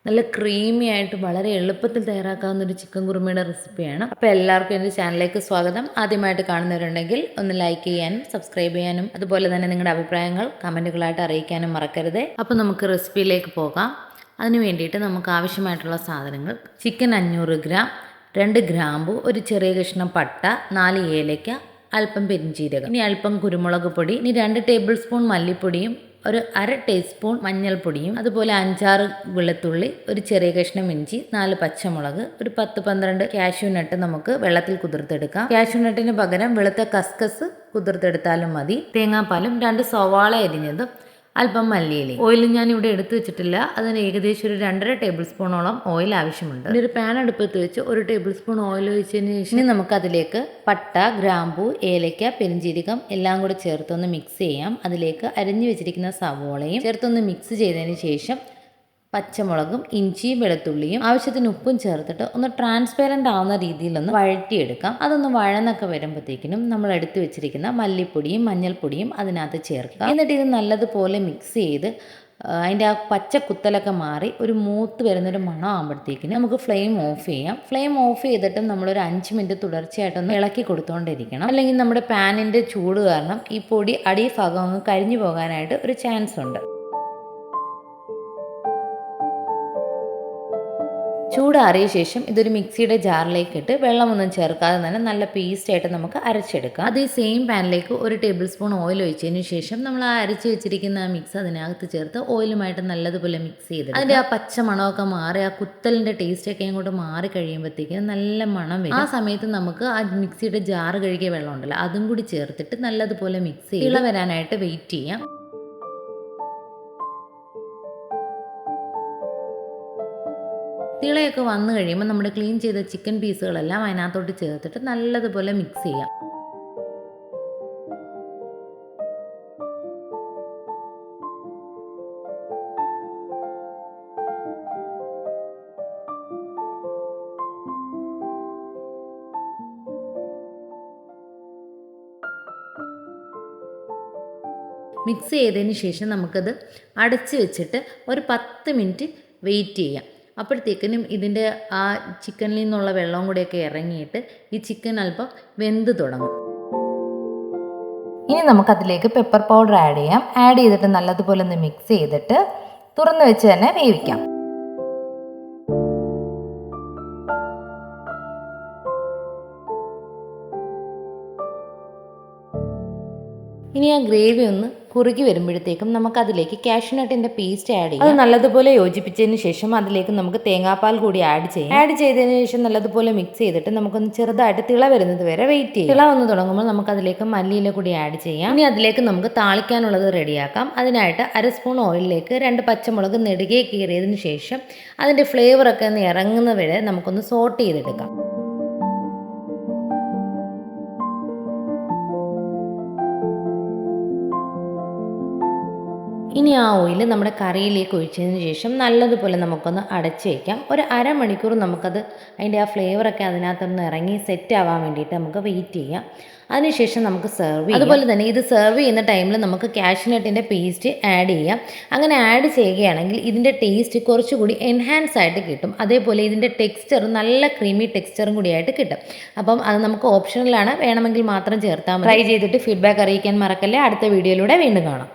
നല്ല ക്രീമി ആയിട്ട് വളരെ എളുപ്പത്തിൽ തയ്യാറാക്കാവുന്ന ഒരു ചിക്കൻ കുറുമയുടെ റെസിപ്പിയാണ്. അപ്പോൾ എല്ലാവർക്കും എൻ്റെ ചാനലിലേക്ക് സ്വാഗതം. ആദ്യമായിട്ട് കാണുന്നവരുണ്ടെങ്കിൽ ഒന്ന് ലൈക്ക് ചെയ്യാനും സബ്സ്ക്രൈബ് ചെയ്യാനും അതുപോലെ തന്നെ നിങ്ങളുടെ അഭിപ്രായങ്ങൾ കമൻറ്റുകളായിട്ട് അറിയിക്കാനും മറക്കരുത്. അപ്പോൾ നമുക്ക് റെസിപ്പിയിലേക്ക് പോകാം. അതിന് വേണ്ടിയിട്ട് നമുക്ക് ആവശ്യമായിട്ടുള്ള സാധനങ്ങൾ: ചിക്കൻ 500 ഗ്രാം, 2 ഗ്രാമ്പു, ഒരു ചെറിയ കഷ്ണം പട്ട, 4 ഏലയ്ക്ക, അല്പം പെരിഞ്ചീരകം, ഇനി അല്പം കുരുമുളക് പൊടി, ഇനി 2 ടേബിൾ സ്പൂൺ മല്ലിപ്പൊടിയും ഒരു 1/2 ടീസ്പൂൺ മഞ്ഞൾപ്പൊടിയും, അതുപോലെ 5-6 വെളുത്തുള്ളി, ഒരു ചെറിയ കഷ്ണം ഇഞ്ചി, 4 പച്ചമുളക്, ഒരു 10-12 കാഷ്യൂ നട്ട് നമുക്ക് വെള്ളത്തിൽ കുതിർത്തെടുക്കാം. കാഷ്യൂ നട്ടിന് പകരം വെളുത്ത കസ്കസ് കുതിർത്തെടുത്താലും മതി. തേങ്ങാപ്പാലും 2 സവാള അരിഞ്ഞതും, അല്പം മല്ലിയിലയും. ഓയിൽ ഞാൻ ഇവിടെ എടുത്തു വെച്ചിട്ടില്ല. അതിന് ഏകദേശം ഒരു 2.5 ടേബിൾ സ്പൂണോളം ഓയിൽ ആവശ്യമുണ്ട്. ഒരു പാൻ അടുപ്പത്ത് വെച്ച് 1 ടേബിൾ സ്പൂൺ ഓയിൽ ഒഴിച്ചതിന് ശേഷം നമുക്കതിലേക്ക് പട്ട, ഗ്രാമ്പൂ, ഏലയ്ക്ക, പെരിഞ്ചീരകം എല്ലാം കൂടി ചേർത്തൊന്ന് മിക്സ് ചെയ്യാം. അതിലേക്ക് അരിഞ്ഞു വെച്ചിരിക്കുന്ന സവോളയും ചേർത്തൊന്ന് മിക്സ് ചെയ്തതിന് ശേഷം പച്ചമുളകും ഇഞ്ചിയും വെളുത്തുള്ളിയും ആവശ്യത്തിന് ഉപ്പും ചേർത്തിട്ട് ഒന്ന് ട്രാൻസ്പെറൻ്റ് ആവുന്ന രീതിയിലൊന്ന് വഴറ്റിയെടുക്കാം. അതൊന്ന് വഴന്നൊക്കെ വരുമ്പോഴത്തേക്കിനും നമ്മൾ എടുത്തു വെച്ചിരിക്കുന്ന മല്ലിപ്പൊടിയും മഞ്ഞൾപ്പൊടിയും അതിനകത്ത് ചേർക്കുക. എന്നിട്ട് ഇത് നല്ലതുപോലെ മിക്സ് ചെയ്ത് അതിൻ്റെ ആ പച്ച കുത്തലൊക്കെ മാറി ഒരു മൂത്ത് വരുന്നൊരു മണം ആകുമ്പോഴത്തേക്കിനും നമുക്ക് ഫ്ലെയിം ഓഫ് ചെയ്യാം. ഫ്ലെയിം ഓഫ് ചെയ്തിട്ടും നമ്മളൊരു 5 മിനിറ്റ് തുടർച്ചയായിട്ടൊന്ന് ഇളക്കി കൊടുത്തുകൊണ്ടിരിക്കണം. അല്ലെങ്കിൽ നമ്മുടെ പാനിൻ്റെ ചൂട് കാരണം ഈ പൊടി അടിഭാഗം അങ്ങ് കരിഞ്ഞു പോകാനായിട്ട് ഒരു ചാൻസ് ഉണ്ട്. ചൂടാറിയ ശേഷം ഇതൊരു മിക്സിയുടെ ജാറിലേക്ക് ഇട്ട് വെള്ളമൊന്നും ചേർക്കാതെ തന്നെ നല്ല പേസ്റ്റായിട്ട് നമുക്ക് അരച്ചെടുക്കാം. അത് ഈ സെയിം പാനിലേക്ക് 1 ടേബിൾ സ്പൂൺ ഓയിൽ ഒഴിച്ചതിന് ശേഷം നമ്മൾ ആ അരച്ച് വെച്ചിരിക്കുന്ന ആ മിക്സ് അതിനകത്ത് ചേർത്ത് ഓയിലുമായിട്ട് നല്ലതുപോലെ മിക്സ് ചെയ്ത് അതിൻ്റെ ആ പച്ച മണമൊക്കെ മാറി ആ കുത്തലിൻ്റെ ടേസ്റ്റൊക്കെ അങ്ങോട്ട് മാറി കഴിയുമ്പോഴത്തേക്കും നല്ല മണം വരും. ആ സമയത്ത് നമുക്ക് ആ മിക്സിയുടെ ജാറ് കഴുകിയ വെള്ളം ഉണ്ടല്ലോ അതും കൂടി ചേർത്തിട്ട് നല്ലതുപോലെ മിക്സ് ചെയ്ത് ഇള വരാനായിട്ട് വെയിറ്റ് ചെയ്യാം. തിളയൊക്കെ വന്നു കഴിയുമ്പോൾ നമ്മുടെ ക്ലീൻ ചെയ്ത ചിക്കൻ പീസുകളെല്ലാം അതിനകത്തോട്ട് ചേർത്തിട്ട് നല്ലതുപോലെ മിക്സ് ചെയ്യാം. മിക്സ് ചെയ്തതിന് ശേഷം നമുക്കത് അടച്ച് വെച്ചിട്ട് ഒരു 10 മിനിറ്റ് വെയിറ്റ് ചെയ്യാം. അപ്പോഴത്തേക്കിനും ഇതിൻ്റെ ആ ചിക്കനിൽ നിന്നുള്ള വെള്ളവും കൂടിയൊക്കെ ഇറങ്ങിയിട്ട് ഈ ചിക്കൻ അല്പം വെന്ത് തുടങ്ങും. ഇനി നമുക്കതിലേക്ക് പെപ്പർ പൗഡർ ആഡ് ചെയ്യാം. ആഡ് ചെയ്തിട്ട് നല്ലതുപോലെ ഒന്ന് മിക്സ് ചെയ്തിട്ട് തുറന്ന് വെച്ച് തന്നെ വേവിക്കാം. ഇനി ആ ഗ്രേവി ഒന്ന് കുറുകി വരുമ്പോഴത്തേക്കും നമുക്കതിലേക്ക് കാഷ്യൂ നട്ടിൻ്റെ പേസ്റ്റ് ആഡ് ചെയ്യാം. അത് നല്ലതുപോലെ യോജിപ്പിച്ചതിന് ശേഷം അതിലേക്ക് നമുക്ക് തേങ്ങാപ്പാൽ കൂടി ആഡ് ചെയ്യാം. ആഡ് ചെയ്തതിന് ശേഷം നല്ലതുപോലെ മിക്സ് ചെയ്തിട്ട് നമുക്കൊന്ന് ചെറുതായിട്ട് തിള വരുന്നത് വരെ വെയിറ്റ് ചെയ്യാം. തിള വന്ന് തുടങ്ങുമ്പോൾ നമുക്കതിലേക്ക് മല്ലിയില കൂടി ആഡ് ചെയ്യാം. ഇനി അതിലേക്ക് നമുക്ക് താളിക്കാനുള്ളത് റെഡിയാക്കാം. അതിനായിട്ട് 1 സ്പൂൺ ഓയിലിലേക്ക് 2 പച്ചമുളക് നെടുകെ കീറിയതിന് ശേഷം അതിൻ്റെ ഫ്ലേവറൊക്കെ ഒന്ന് ഇറങ്ങുന്ന വരെ നമുക്കൊന്ന് സോട്ട് ചെയ്തെടുക്കാം. ഇനി ആ ഓയിൽ നമ്മുടെ കറിയിലേക്ക് ഒഴിച്ചതിന് ശേഷം നല്ലതുപോലെ നമുക്കൊന്ന് അടച്ച് വയ്ക്കാം. ഒരു 1/2 മണിക്കൂർ നമുക്കത് അതിൻ്റെ ആ ഫ്ലേവറൊക്കെ അതിനകത്തൊന്ന് ഇറങ്ങി സെറ്റ് ആവാൻ വേണ്ടിയിട്ട് നമുക്ക് വെയിറ്റ് ചെയ്യാം. അതിനുശേഷം നമുക്ക് സെർവ് ചെയ്യാം. അതുപോലെ തന്നെ ഇത് സെർവ് ചെയ്യുന്ന ടൈമിൽ നമുക്ക് കാഷ്യൂ നട്ടിൻ്റെ പേസ്റ്റ് ആഡ് ചെയ്യാം. അങ്ങനെ ആഡ് ചെയ്യുകയാണെങ്കിൽ ഇതിൻ്റെ ടേസ്റ്റ് കുറച്ചുകൂടി എൻഹാൻസ് ആയിട്ട് കിട്ടും. അതേപോലെ ഇതിൻ്റെ ടെക്സ്ചറും നല്ല ക്രീമി ടെക്സ്ചറും കൂടിയായിട്ട് കിട്ടും. അപ്പം അത് നമുക്ക് ഓപ്ഷണലാണ്, വേണമെങ്കിൽ മാത്രം ചേർത്താൽ മതി. ട്രൈ ചെയ്തിട്ട് ഫീഡ്ബാക്ക് അറിയിക്കാൻ മറക്കല്ലേ. അടുത്ത വീഡിയോയിലൂടെ വീണ്ടും കാണാം.